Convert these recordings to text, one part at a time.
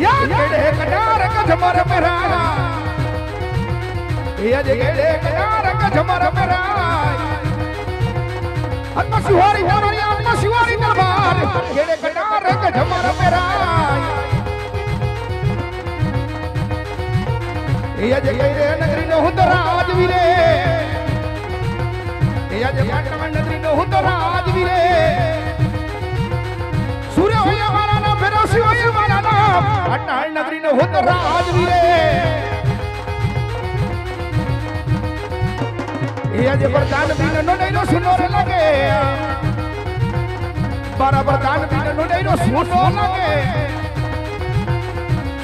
या केड़े कटार का झमर मेरा या जे केड़े कटार का झमर मेरा अन्ना शिवारी मोरिया अन्ना शिवारी दरबार केड़े कटार का झमर मेरा या जे केड़े नगरी नो हुत राजवीरे या जे पाटण नगरी नो हुत राजवीरे सूर्य होया मारा ना फेरो शिवया मारा ना अटाल नगरी नो हुत राजवीरे या जे प्रधान दिन नो नो सुनो रे लगे बारा प्रधान दिन नो नो सुनो लगे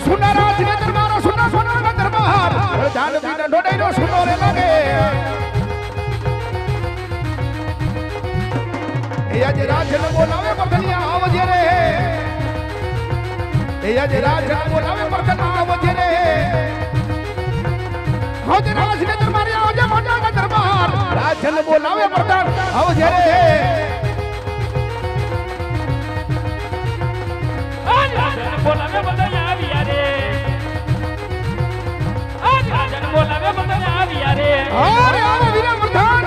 सुना राज ने दरबार सुना सुना ना दरबार प्रधान दिन नो नो सुनो रे लगे या जे राजन बोलावे प्रधानिया आवजे रे या जे राजन बोलावे प्रधान आवजे रे हो जे राज ने दरबार आवजे मोटा का दरबार राजन बोलावे प्रधान आवजे रे आज राजन बोलावे प्रधान आविया रे आज राजन बोलावे प्रधान आविया रे अरे आवे वीरा प्रधान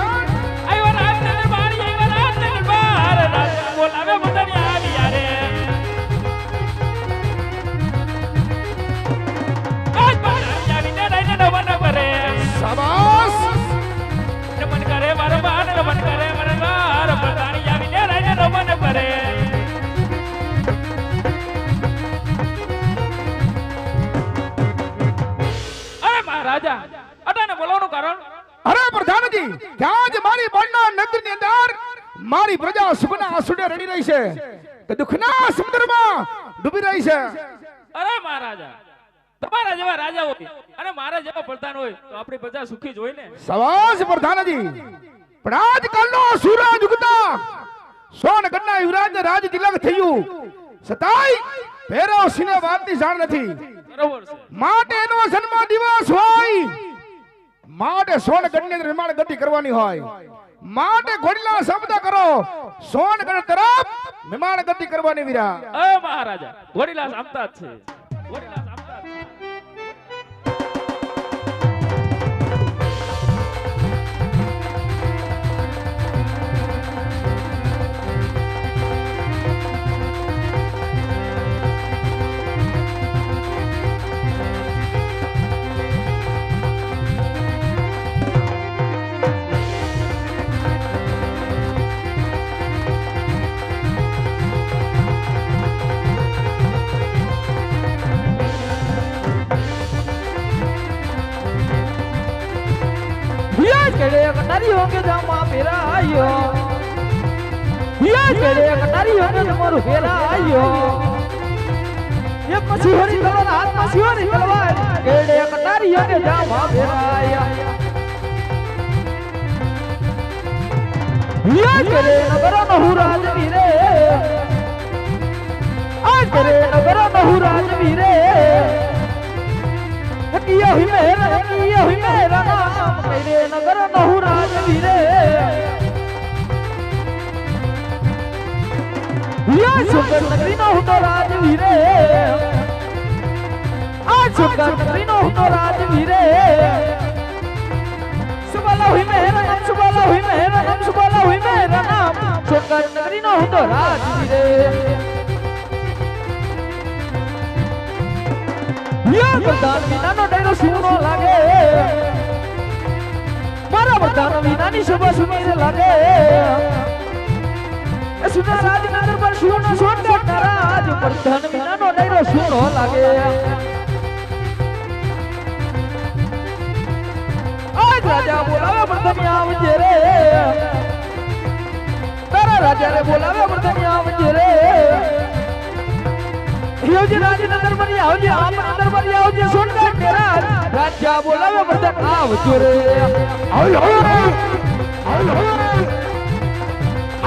आयो राजन दरबार आयो राजन दरबार राजन बोलावे प्रधान आविया रे आज प्रधान आविने राजन नमन करे शाबाश नमन करे बारंबार नमन करे बारंबार प्रधान आविने राजन नमन करे अरे महाराजा अटाने बोलावવાનું કારણ अरे प्रधान जी क्या आज मारी बन्ना नगर ની અંદર મારી પ્રજા સુખના આંસુડે રડી રહી છે કે દુખના સમુદ્રમાં ડૂબી રહી છે અરે મહારાજા તમારા જેવા રાજા હોય અને મારા જેવા પ્રધાન હોય તો આપણી પ્રજા સુખી જ હોય ને સવાસ પ્રધાનજી પણ આજકાલનો સૂરજ ઉગતા સોનગઢના યુવરાજને રાજ તિલક થયું સતાય ભેરવ સિંહને વાતની જાણ નથી બરોબર છે માટે એનો જન્મ દિવસ હોય માટે સોનગઢની અંદર નિર્માણ ગતિ કરવાની હોય માટે ઘોડીલા શબ્દ કરો સોનગઢ તરફ નિર્માણ ગતિ કરવાની વીરા અ મહારાજા ઘોડીલા સામતા જ છે ઘોડીલા સામતા જ છે केड़े कटारियों के जामा फेरा आयो केड़े कटारियों के जमरू फेरा आयो ये मछुआरी तलवार हाथ मछुआरी तलवार केड़े कटारियों के जामा फेरा आयो केड़े नगर नहुराज वीरे आज केड़े नगर नहुराज वीरे किया हुई मेरा नाम तेरे नगर नहुराज वीरे या सुकर नगरी न हो तो राज वीरे आज सुकर नगरी न हो तो राज वीरे सुबाला हुई मेरा नाम सुबाला हुई मेरा नाम सुबाला हुई मेरा नाम सुकर नगरी न हो तो राज वीरे प्रधान वीना नो डायरो सुनो लागे मारा प्रधान वीना नी सुबह सुनी लागे ए सुना राज नगर पर सुनो सुन के राज प्रधान वीना नो डायरो सुनो लागे आज राजा बोलावे प्रधान आवजे रे तारा राजा रे बोलावे प्रधान आवजे रे योजी राज नगर पर आवजे आप नगर पर आवजे सुन के तेरा राजा बोलावे प्रधान आवजे रे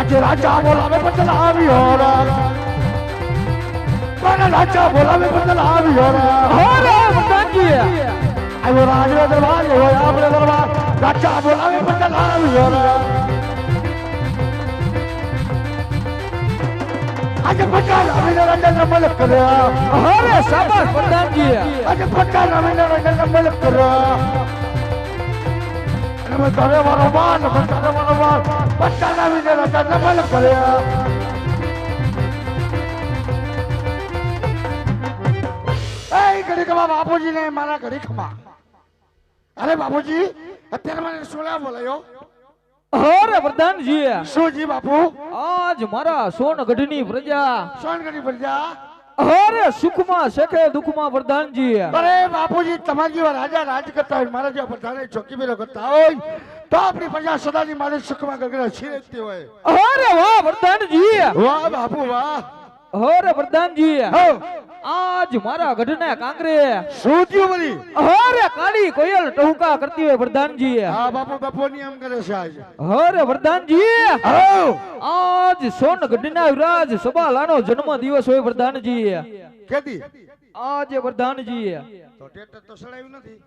आज राजा बोलावे प्रधान आवियो रे राजा बोलावे प्रधान आवियो रे प्रधान जी आयो राज दरबार हो आपने दरबार राजा बोलावे प्रधान आवियो रे આજે પચાસ સ્વામિનારાયણના મલક કર્યા અરે શાબાશ પ્રધાનજી આજે પચાસ સ્વામિનારાયણના મલક કર્યા નમે તારે મારો બાર નમે તારે મારો બાર પચાસ સ્વામિનારાયણના મલક કર્યા એ ઘડી ખમા બાપુજી ને મારા ઘડી ખમા અરે બાપુજી અત્યારે મને સોલા બોલાયો અરે પ્રધાનજી શું જી બાપુ આજ મારા સોનગઢની પ્રજા સોનગઢની પ્રજા અરે સુખમાં શેખે દુઃખમાં પ્રધાનજી અરે બાપુજી તમારા જેવા રાજા રાજ કરતા હોય મારા જેવા પ્રધાને ચોકી બેલો કરતા હોય તો આપણી પ્રજા સદાની મારી સુખમાં ગગડા છીરેતી હોય અરે વાહ પ્રધાનજી વાહ બાપુ વાહ અરે પ્રધાનજી હો આજ મારા ગઢના કાંગરે શું થયું બધી અરે કાળી કોયલ ટહુકા કરતી હોય પ્રધાનજી હા બાપુ બાપુની એમ કરે છે આજ અરે પ્રધાનજી હો આજ સોનગઢના વિરાજ સબાલાનો જન્મ દિવસ હોય પ્રધાનજી કેદી આજે પ્રધાનજી તો ટેટર તો સડાયું નથી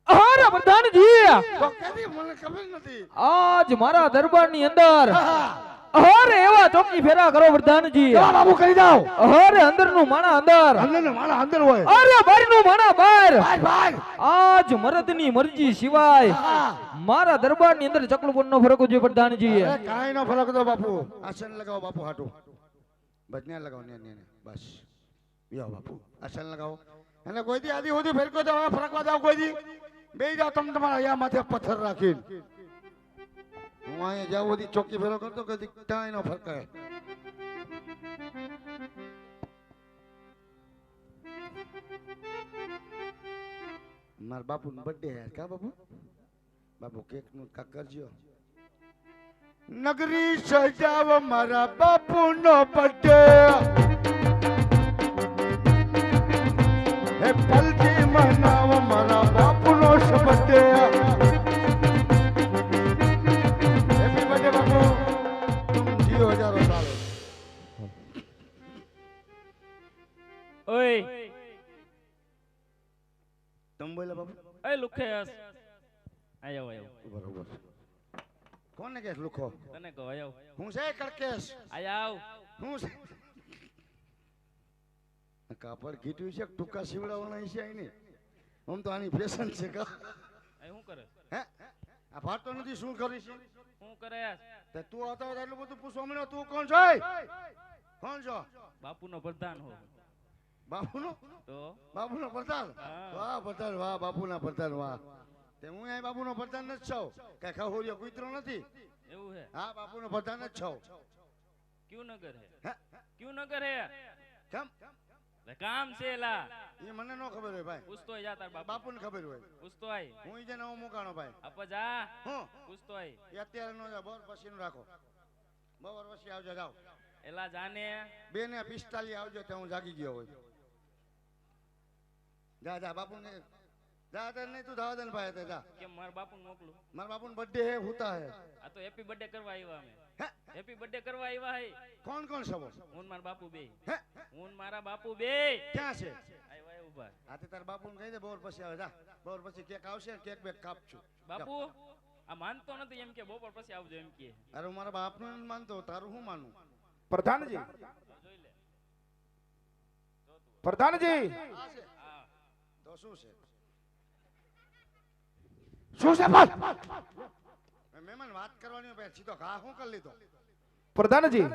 અરે પ્રધાનજી તો કેદી મને ખબર નથી આજ મારા દરબારની અંદર હા અરે એવા ચોકી ફેરા કરો પ્રધાનજી કેવા બાપુ કરી જાઓ અરે અંદરનું માણા અંદર અંદર ને મારા અંદર હોય અરે બહારનું માણા બહાર ભાઈ ભાઈ આજ મરદની મરજી સિવાય હા મારા દરબારની અંદર ચકલુપનનો ફરક છે પ્રધાનજી. અરે કાંઈ નો ફરક તો બાપુ આસન લગાવો બાપુ હાટુ બજને લગાવો ને બસ યો બાપુ આસન લગાવો અને કોઈ દી આદી હોદી ફેરકો તો હવે ફરકવા જાવ કોઈ દી બેહી જાવ તમે તમારા અહીંયા માથે પથ્થર રાખીને હું અહીંયા જાવ હોદી ચોકી ફેરો કરતો કદી કાંઈ નો ફરકાય. મારા બાપુ નો બર્થડે હે કા બાપુ બાપુ કેક નું કા કરજો. નગરી સજાવ મારા બાપુ નો બર્થડે હે પલટી મનાવ મારા બાપુ નો બર્થડે. હેપી બર્થડે બાપુ તુમ જીઓ હજારો સાલ. ઓય તમ બોલે બાપુ એ લુખેસ આયો આયો બરોબર. કોને કેસ લુખો તને કહો આયો હું છે કડકેશ આયો હું છે કાપડ ઘીટ્યું છે ટૂંકા સીવડાવવાના છે આની આમ તો આની ફેશન છે કા એ શું કરે હે આ ફાટતો નથી શું કરી છે શું કરે તે તું હતો એટલું બધું પૂછવા મળ્યો તું કોણ છો કોણ છો બાપુનો પ્રધાન હો બાપુનો તો બાપુનો પ્રધાન હા. વાહ પ્રધાન વાહ બાપુના પ્રધાન વાહ તે હું અહીં બાપુનો પ્રધાન જ છું કઈ ખહોરિયો કૂતરો નથી એવું હે હા બાપુનો પ્રધાન જ છું. ક્યું નગર હે હે ક્યું નગર હે કેમ લે કામ છે લા એ મને ન ખબર હોય ભાઈ પૂછતો જા તાર બાપુ બાપુને ખબર હોય પૂછતો આય હું ઈ જે નવો મુકાણો ભાઈ અપ જા હું પૂછતો આય એ અત્યારે નો જાવ બોર પછીનું રાખો બોર પછી આવજો જાવ એલા જાને 2:45 આવજો ત્યાં હું જાગી ગયો હોય. જા જા બાપુને જા તને નહીં તું ધાવા દે ને ભાઈ તે જા કેમ માર બાપુને મોકલું મારા બાપુનો બર્થડે હે હુતા હે આ તો હેપી બર્થડે કરવા આવ્યા અમે હે હેપી બર્થડે કરવા આવ્યા હે કોણ કોણ સબો હું ને મારા બાપુ બે હે હું ને મારા બાપુ બે ક્યાં છે આવ્યા આય ઉભા આતે તાર બાપુને કહી દે બોર પછી આવે જા બોર પછી કેક આવશે કેક બેક કાપશું. બાપુ આ માનતો નથી એમ કે બપોર પછી આવજો એમ કે અરે હું મારા બાપનું નથી માનતો તારું હું માનું પ્રધાનજી જોઈ લે પ્રધાનજી આ છે હા તો શું છે શું છે બસ મહેમાન વાત કરવાની હોય સીધો ઘા શું કરી લીધો પ્રધાનજી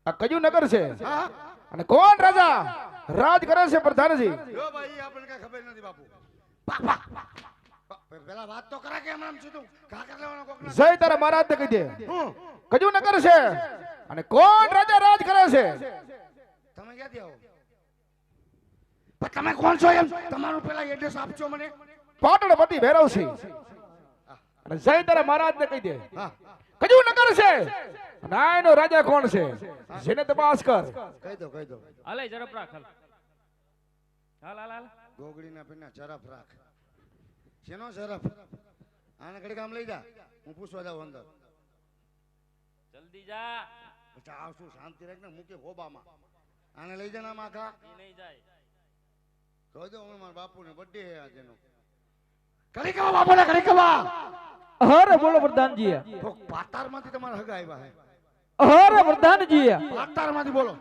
આ કયું નગર છે હા અને કોણ રાજા રાજ કરે છે પ્રધાનજી? જો ભાઈ આપણને કઈ ખબર નથી બાપુ પેલા વાત તો કરા કે એમ સીધું ઘા કરી લેવાનો કોક ના જય તારા મહારાજ ને કહી દે હું કયું નગર છે અને કોણ રાજા રાજ કરે છે? તમે ક્યાંથી આવો પણ તમે કોણ છો એમ તમારું પેલા એડ્રેસ આપજો મને. પાટણપતિ ભૈરવસિંહ અને જય તારા મહારાજ ને કહી દે હા કયું નગર છે અને આયનો રાજા કોણ છે જેને તપાસ કર. કહી દો હાલે ઝડપ રાખ હાલ હાલ હાલ હાલ ગોગડીના પીના ઝરફ રાખ. શેનો ઝરફ? આને ઘડી કામ લઈ જા હું પૂછવા જાઉં અંદર. જલ્દી જા પછી આવશું શાંતિ રાખને મૂકે હોબામાં આને લઈ જા ના માખા ઈ નહીં જાય કહી દો હું મારા બાપુને બર્થડે હે આજનો. ઘડી કવા બાપુને ઘડી કવા અરે બોલો પ્રધાનજી તો પાતારમાંથી તમારા હગા આવ્યા હે અરે પ્રધાનજી પાતાળમાંથી બોલો.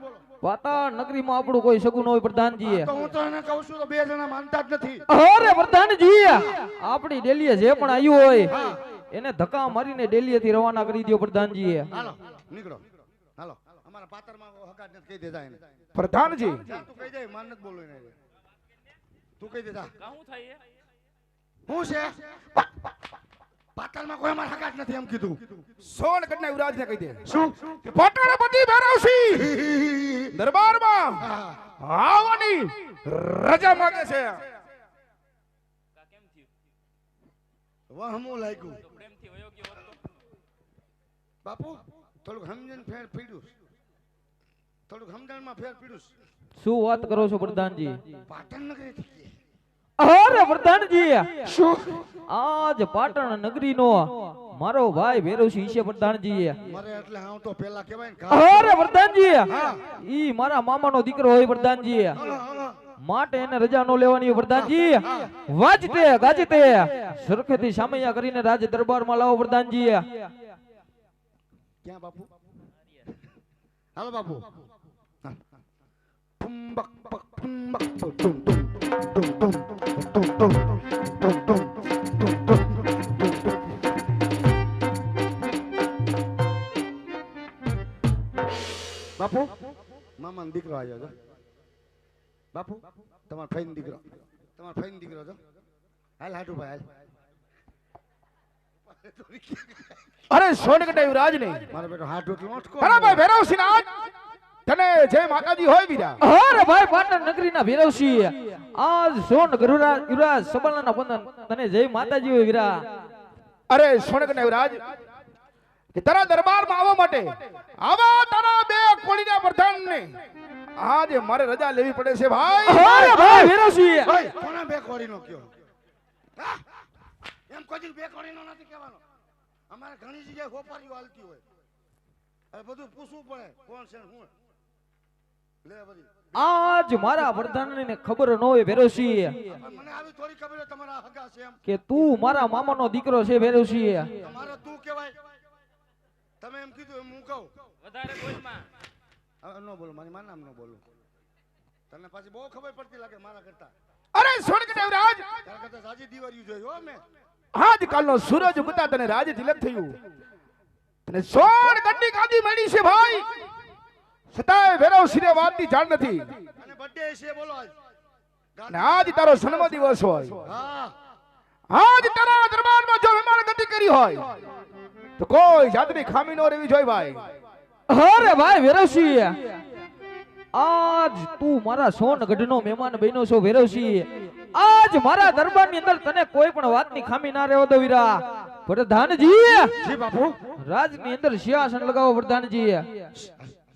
પાતાળ નગરીમાં આપણું કોઈ સગુન હોય પ્રધાનજી તો હું તો એને કહું છું તો બે જણા માનતા જ નથી. અરે પ્રધાનજી આપણી ડેલીએ જે પણ આવ્યું હોય એને ધક્કા મારીને ડેલીએથી રવાના કરી દો પ્રધાનજી હાલો નીકળો હાલો. અમારા પાતરમાં હકાત નથી કહી દેતા એને. પ્રધાનજી જા, તું કહી દે માન નથી બોલવું એને. તું કહી દેતા કાહું થાય એ? હું છે પાતાળમાં કોઈ અમારા હકાત નથી એમ કીધું. સોનગઢના યુવરાજને કહી દે શું કે પટાળપતિ ભૈરવસિંહ દરબારમાં હા. આવવાની રજા માંગે છે. કા કેમ થયું? વહમું લાગ્યું. તો પ્રેમથી વયો ગયો હોત તો? બાપુ થોડુંક સમજણ ફેર પીડ્યું. થોડુંક સમજણમાં ફેર પીડ્યું. શું વાત કરો છો પ્રધાનજી? પાટણ નગરી અરે પ્રધાનજી આજ પાટણ નગરીનો મારો ભાઈ ભૈરવસિંહ છે પ્રધાનજી. મરે એટલે હું તો પેલા કહેવાય ને અરે પ્રધાનજી ઈ મારા મામાનો દીકરો હોય પ્રધાનજી. માટે એને રજા નો લેવાની હોય પ્રધાનજી. વાજતે ગાજતે સરખેથી સામૈયા કરીને રાજ દરબારમાં લાવો પ્રધાનજી. ક્યાં બાપુ? હાલો બાપુ. હા. પુંબક પક પુંબક ટુમ ટુમ ટુમ ટુમ ટુમ ટુમ ટુમ ટુમ. બાપુ મામાનો દીકરો આવ્યો છે. બાપુ તમારો ફઈનો દીકરો. તમારો ફઈનો દીકરો છે. હાલ હાટુ ભાઈ હાલ. અરે સોનગઢના યુવરાજ ને મારો બેટો હાટુ એટલે ઓટકો. અરે ભાઈ ભૈરવસિંહ આજ તને જય માતાજી હોય વીરા. અરે ભાઈ પાટણ નગરીના ભૈરવસિંહ આજ સોન ગરુડા યુવરાજ સબલના બંધન તને જય માતાજી હોય વીરા. અરે સોનગઢના યુવરાજ કે તારા દરબારમાં આવવા માટે આવા તારા બે કોળીના પ્રધાનને આજે મારે રજા લેવી પડે છે ભાઈ. અરે ભાઈ ભૈરવસિંહ ભાઈ કોના બે કોડીનો કયો? હા? એમ કોઈ બે કોડીનો નથી કહેવાનો. અમારે ઘણી જગ્યાએ હોપારીઓ હાલતી હોય. હવે બધું પૂછવું પડે કોણ છે ને હું. લે બધી. આજ મારા પ્રધાનને ખબર ન હોય ભૈરવસિંહ હવે મને આવી થોડી ખબર છે તમારા હગા છે એમ. કે તું મારા મામાનો દીકરો છે ભૈરવસિંહ. તમારે તું કહેવાય. તમે એમ કીધું એમ હું કહું. વધારે બોલમાં. હવે ન બોલો મારી મારું નામ ન બોલું. તને પાછી બહુ ખબર પડતી લાગે મારા કરતા. અરે સોનગઢના યુવરાજ તારા કરતા સાજી દિવાળીઓ જોઈ હો મેં. આજકાલનો સૂરજ ઉગતા તને રાજ તિલક થયું. તને સોનગઢની ગાદી મળી છે ભાઈ. છતાંય ભૈરવસિંહને વાતની જાણ નથી. અને બર્થડે છે બોલો આજ. અને આજ તારો જન્મ દિવસ હોય. હા. આજ તારા દરબારમાં જો મહેમાન ગતિ કરી હોય તો કોઈ જાતની ખામી ન રહેવી જોઈએ ભાઈ. અરે ભાઈ ભૈરવસિંહ આજ તું મારા સોનગઢનો મહેમાન બન્યો છો ભૈરવસિંહ. આજ મારા દરબારની અંદર તને કોઈ પણ વાતની ખામી ના રહેવા દો વીરા. પ્રધાનજી જી બાપુ. રાજની અંદર સિંહાસન લગાવો પ્રધાનજી.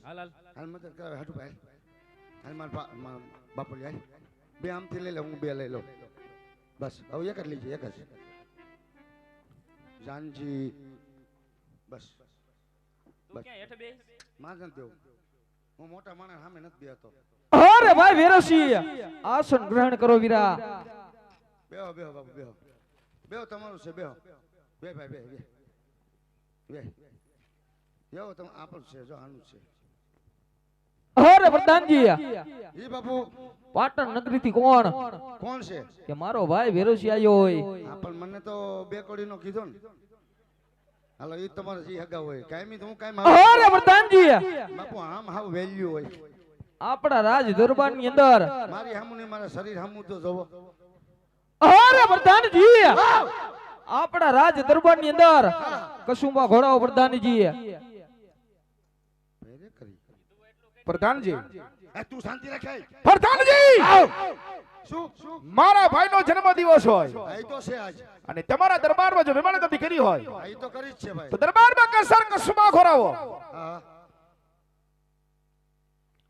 હાલ હાલ. હાલ મદદ કરાવે હાટુ ભાઈ. હાલ માર બાપુ લે. બે આમથી લઈ લે હું બે લઈ લઉં. બસ હવે એક જ લીજે એક જ. જાનજી બસ. તું ક્યાં હેઠ બેસ? માર નથી દેવું. હું મોટા માણસ સામે નથી બેહતો. અરે ભાઈ ભૈરવસિંહ આસન ગ્રહણ કરો વીરા. બેહો બેહો બાપુ બેહો. બેહો તમારું છે બેહો. બે ભાઈ બે બે. બે. બેહો તમે આપણું છે જો આનું છે. અરે પ્રધાનજી ઈ બાપુ પાટણ નગરીથી કોણ કોણ છે? કે મારો ભાઈ ભૈરવસિંહ આવ્યો હોય. હા પણ મને તો બે કોડીનો કીધો ને. હાલો ઈ તમારે જે હગા હોય કાયમી તો હું કાયમ અરે પ્રધાનજી બાપુ આમ હાવ વેલ્યુ હોય. આપણા રાજ દરબારની અંદર મારી હામું ને મારા શરીર હામું તો જોવો. અરે પ્રધાનજી આપણા રાજ દરબારની અંદર કસુંબા ઘોડાઓ પ્રધાનજી. ભેરે કરી. પ્રધાનજી એ તું શાંતિ રાખે. પ્રધાનજી શું શું? મારા ભાઈનો જન્મ દિવસ હોય આ ઈ તો છે આજ. અને તમારા દરબારમાં જો મહેમાન ગતિ કરી હોય આ ઈ તો કરી જ છે ભાઈ. તો દરબારમાં કેસર કસુંબા ખોરાવો હા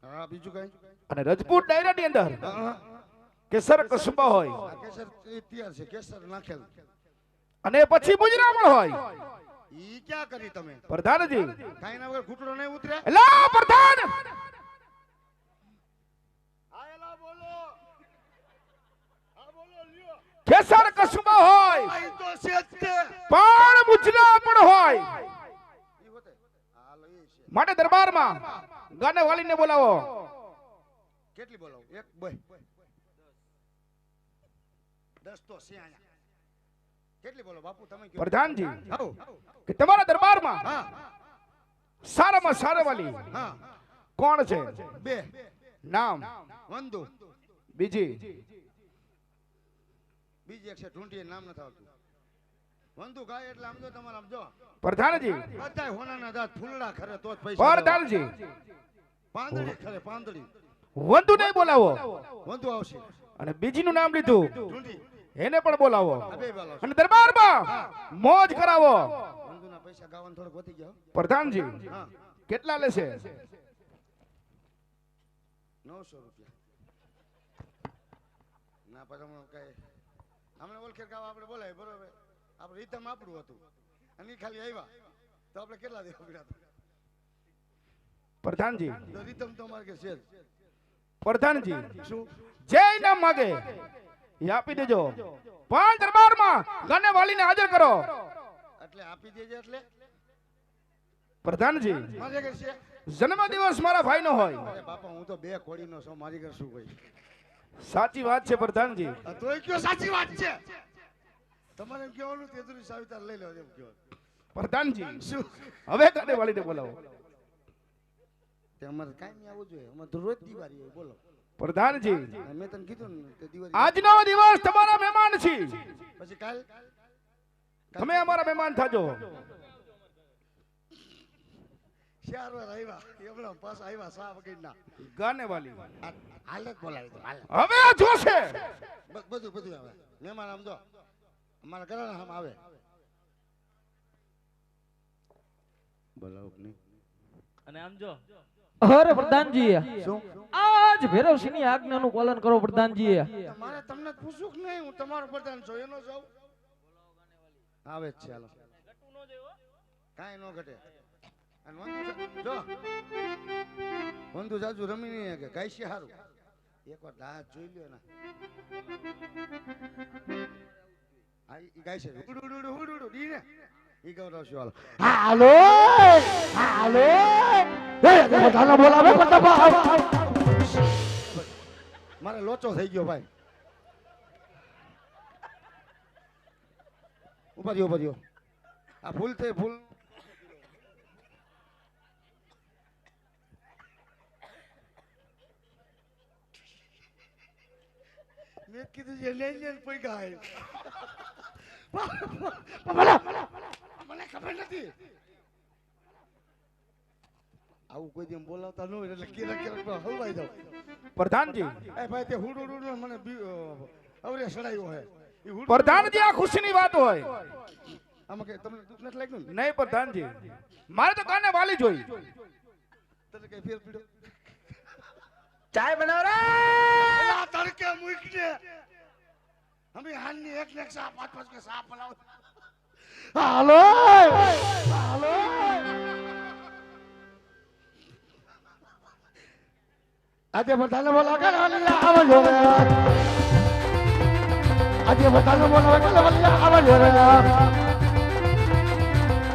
હા બીજું કઈ? અને રજપૂત ડાયરાની અંદર હા કેસર કસુંબા હોય આ કેસર ઈ તૈયાર છે કેસર નાખેલ. અને પછી મુજરામણ હોય. ઈ ક્યાં કરી તમે? પ્રધાનજી કાઈ ના વગર ઘૂંટડો નહીં ઉતરે. એલા પ્રધાન હા એલા બોલો. હા બોલો લ્યો. કેસર કસુંબા હોય આ ઈ તો છે જ તે. પણ મુજરામણ હોય. ઈ હોતે. હાલો ઈ છે. માટે દરબારમાં ગાને વાલીને બોલાવો. કેટલી બોલાવો? એક બે 10 તો છે આયા. કેટલી બોલો બાપુ તમે કયો? પ્રધાનજી હાઉ. કે તમારા દરબારમાં હા સારામાં સારા વાલી હા કોણ છે? બે નામ વંદુ બીજી બીજી એક છે ઢૂંઢીએ નામ નથી આવતું. વંદુ ગાય એટલે આમ જો તમારે આમ જો પ્રધાનજી બધાય હોનાના દાંત ફૂલડા ખરે તો જ પૈસા દેવા. પ્રધાનજી પાંદડી ખરે પાંદડી. વંદુને બોલાવો વંદુ આવશે. અને બીજીનું નામ લીધું ઢૂંઢી એને પણ બોલાવો આ બે બોલાવો. અને દરબારમાં મોજ કરાવો. વંદુના પૈસા ગાવાનું થોડુંક વધી ગયા હો. પ્રધાનજી હા કેટલા લેશે? 900 રૂપિયા. ના પછી હમણાં કઈ હમણાં ઓળખેર ગાવા આપણે બોલાય બરોબર. આપણે રીતમ આપણું હતું અને ઈ ખાલી આવ્યા તો આપણે કેટલા દેવા પડ્યા હતા? પ્રધાનજી તો રીતમ તો અમારે કે છે જ. પ્રધાનજી શું જે નામ માગે એ આપી દેજો. પણ દરબારમાં ગાને વાલીને હાજર કરો. એટલે આપી દેજે એટલે પ્રધાનજી મારે કે છે જન્મદિવસ મારા ભાઈનો હોય. અરે બાપા હું તો બે કોડીનો છું મારી ઘર શું કોઈ સાચી વાત છે પ્રધાનજી. તોય કયો સાચી વાત છે. તમારે એમ કહેવાનું તેજુરી સાવિતાર લઈ લો એમ કયો. પ્રધાનજી શું હવે ગાને વાલીને બોલાવો. તે અમારે કાંઈ નહીં આવવું જોઈએ. અમારે તો રોજ દિવાળી હોય. બોલો પ્રધાનજી મેં તને કીધું ને તે દિવાળી આજનો દિવસ તમારા મહેમાન છે. પછી કાલ તમે અમારા મહેમાન થાજો. ચાર વાર આવ્યા એમણા પાછા આવ્યા સા વગરના ગાને વાલી હાલ જ બોલાવી દો હાલ હવે આ જોશે. બધું આવે મહેમાન આમ જો અમારા ઘરના આમ આવે બોલાવો કે નહીં અને આમ જો અરે પ્રધાનજી શું આજ ભૈરવસિંહની આજ્ઞાનું પાલન કરો પ્રધાનજી. મારે તમને પૂછું કે નહીં હું તમારો પ્રધાન છું એનો જાઉં આવે જ છે હાલો કાંઈ ન ઘટે અને જો વંદુ જાજુ રમી નહીં કે ગાય છે સારું એકવાર દાંત જોઈ લ્યો ને આ ઈ ગાય છે હુડુડુડુ ડી ને ઈ ગૌરવશું હાલો હાલો બધાને બોલાવે મારે લોચો થઈ ગયો ભાઈ ઉભા રહ્યો આ ફૂલ થઈ ફૂલ મેં કીધું છે લઈ લે પૈગા હે મને ખબર નથી આવું કોઈ દિન બોલાવતા ન હોય એટલે કેરા હલવાઈ જાવ પ્રધાનજી એ ભાઈ તે હુડુડુ મને અવરે સડાયો હે ઈ હુડુડુ પ્રધાનજી આ ખુશીની વાત હોય. આમાં કે તમને દુખ નથી લાગ્યું ને નહીં પ્રધાનજી મારે તો ગાને વાલી જોઈ. તને કઈ ફેર પીડ્યો ચાય બનાવ રે. એલા તડકે મૂકને અમે હાલની એક ને એક સા પાંચ કે સા પલાવ હાલો હાલો આજે બધાને બોલાવે કે આવજો રે આજે બધાને બોલાવે કે આવજો રે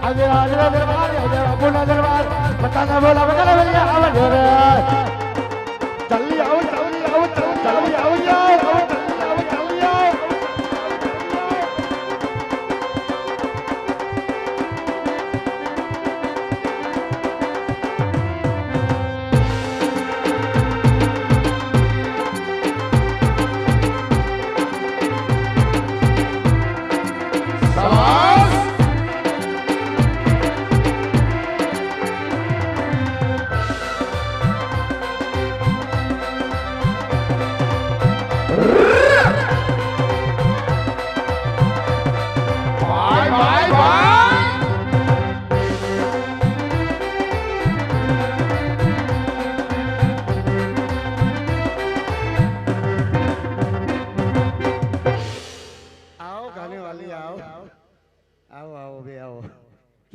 આજે દરબાર આજે અબુના દરબાર બધાને બોલાવે કે આવજો રે જલ્દી આવો જલ્દી આવો જલ્દી આવો જાઓ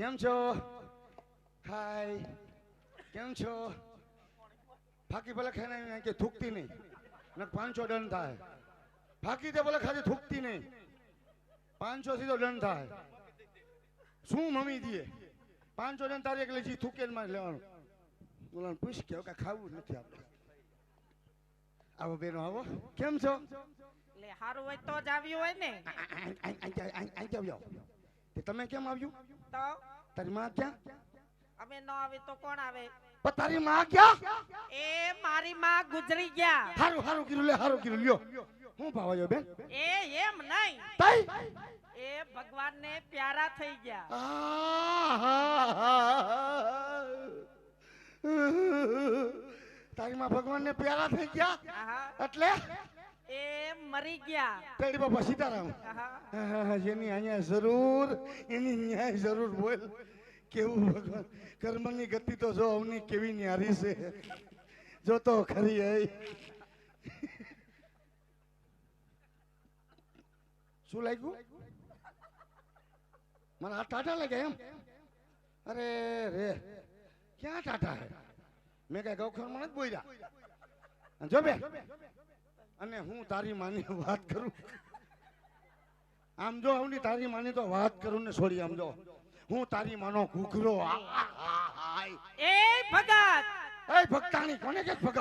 કેમ છો હાય કેમ છો ફાકી ભલે ખાઈને કે થૂકતી નહીં ને 500 દંડ થાય ફાકી દે ભલે ખાલી થૂકતી નહીં 500 સીધો દંડ થાય શું મમ્મી દીએ 500 દંડ તારી એકલી જી થૂકે જ મારે લેવાનું ઓલાને પૂછ કે હવે કાંઈ ખાવું નથી આપણે. આવો બેનો આવો, કેમ છો? લે હારું હોય તો જ આવ્યું હોય ને. અહીં આવ્યો. તે તમે કેમ આવ્યું? તો તારી માં ક્યાં? અમે ન આવે તો કોણ આવે? પણ તારી માં ક્યાં? એ મારી માં ગુજરી ગયા. હારું હારું કીધું, લે હારું કીધું, લ્યો. હું ભાવ આવ્યો બેન? એ એમ નહીં, તઈ એ ભગવાનને પ્યારા થઈ ગયા. તારી માં ભગવાનને પ્યારા થઈ ગયા આહા, એટલે એ મરી ગયા. તેડી બાપા સીતારામ. આહા, જેની અહીંયા જરૂર એની ન્યાય જરૂર. બોલ કેવું ભગવાન કર્મની ગતિ તો જો અવની કેવી ન્યારી છે, જો તો ખરી હઈ. શું લાગ્યું? મને આ ટાટા લાગ્યા એમ? અરે રે, ક્યાં ટાટા હે? મેં કઈ ગૌખરમાં નથી બોલ્યા. જો બે, અને હું તારી માની વાત કરું, આમ જો આવની તારી માની તો વાત કરું ને છોડી. આમ જો હું તારી માનો ઘૂઘરો. એ ભગત, એ ભક્તાણી કોને કે ભગત?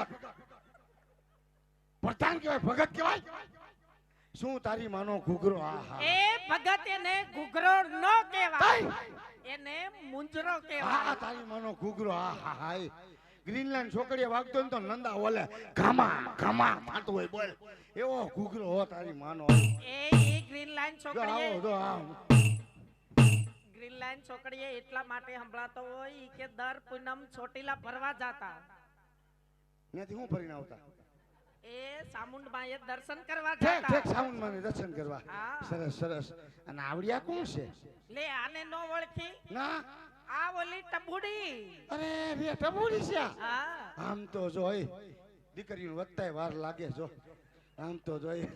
પ્રધાન કહેવાય, ભગત કહેવાય? શું તારી માનો ઘૂઘરો? એ ભગત એને ઘૂઘરો ન કહેવાય, એને મુંજરો કહેવાય. તારી માનો ઘૂઘરો. હાય ગ્રીનલેન્ડ છોકરીએ વાગતો ને તો નંદા ઓલે ઘામા ઘામા મારતો હોય. બોલ એવો ઘૂઘરો હો તારી માનો. એ ગ્રીન લાઈન જો છોકરીએ, આવો જો આમ. ગ્રીન લાઈન છોકરીએ એટલા માટે સંભળાતો હોય ઈ કે દર પૂનમ ચોટીલા ભરવા જાતા. ત્યાંથી હું ફરીને આવતા? એ ચામુંડમાએ દર્શન કરવા ઠેક ઠેક જતા. સાઉન્ડ માં દર્શન કરવા. હા. સરસ સરસ. અને આવડિયા કોણ છે? લે આને નો ઓળખી? ના, આ ઓલી ટબુડી. અરે રે ટબુડી છે આ. હા, આમ તો જોઈ દીકરીનું વધતાય વાર લાગે. જો આમ તો જોઈ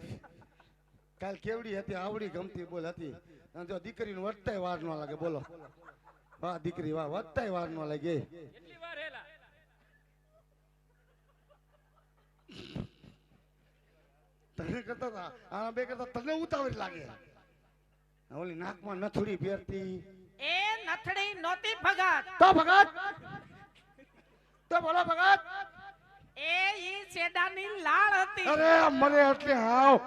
કાલ કેવડી હતી, આવડી ગમતી બોલ હતી. અને જો દીકરીનું વધતાય વાર ન લાગે. બોલો વાહ દીકરી વાહ, વધતાય વાર ન લાગે. કેટલી વાર હેલા તને કરતા આ બે કરતા તને ઉતાવળ લાગે. ઓલી નાકમાં નથુડી પહેરતી એ નથડી નોતી ભગત. તો ભગત, તો બોલો ભગત. એ ઈ સેડાની લાળ હતી. અરે મરે એટલે હાવ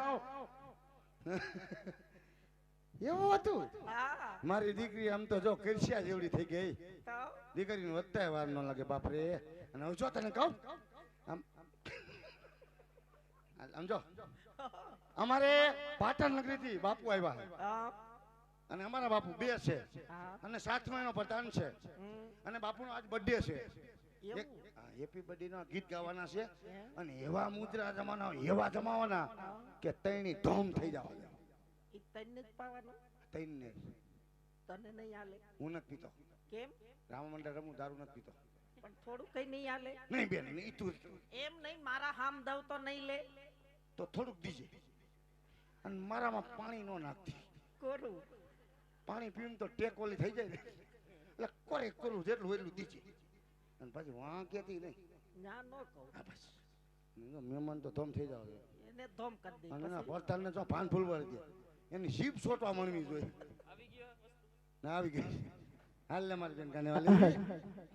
એવું હતું. હા, મારી દીકરી આમ તો જો કરશિયા જેવડી થઈ ગઈ. તો દીકરીને વધતાય વાર ન લાગે બાપરે. અને હું જો તને કહું, આમ આમ જો અમારે પાટણ નગરી થી બાપુ આવ્યા, હા, અને અમારા બાપુ બે છે, હા, અને 7મા મહિનો પ્રધાન છે, અને બાપુનો આજ બર્થડે છે. એવું? હેપી બર્થડે નો ગીત ગાવાના છે, અને એવા મુદ્રા જમાના એવા જમાવાના કે તૈણી ધોમ થઈ જાવ. ઈ તને જ પાવાનું? તૈણને તને નહીં આલે? હું નથી પીતો. કેમ? રામ મંડળ રમું, દારૂ નથી પીતો. પણ થોડું કઈ નહીં આલે? નહીં બેન, નહીં તું એમ નહીં, મારા હામ દવ તો નહીં લે? તો થોડુંક દીજે. અને મારામાં પાણી ન નાખતી. કોરું? પાણી પીવું તો ટેક ઓલી થઈ જાય ને, એટલે કોરે કરું જેટલું એટલું દીજે. અને પછી વાં કેતી નહીં. ના નો કહું, હા બસ મહેમાન તો ધોમ થઈ જાવ. એને ધોમ કરી દે. અને એના પછી? ભરતાલને જો પાન ફૂલ વળી દે, એની જીભ છોટવા મળવી જોઈએ. આવી ગયો વસ્તુ ના આવી ગઈ. હાલ લે મારી બેન કાને વાલી.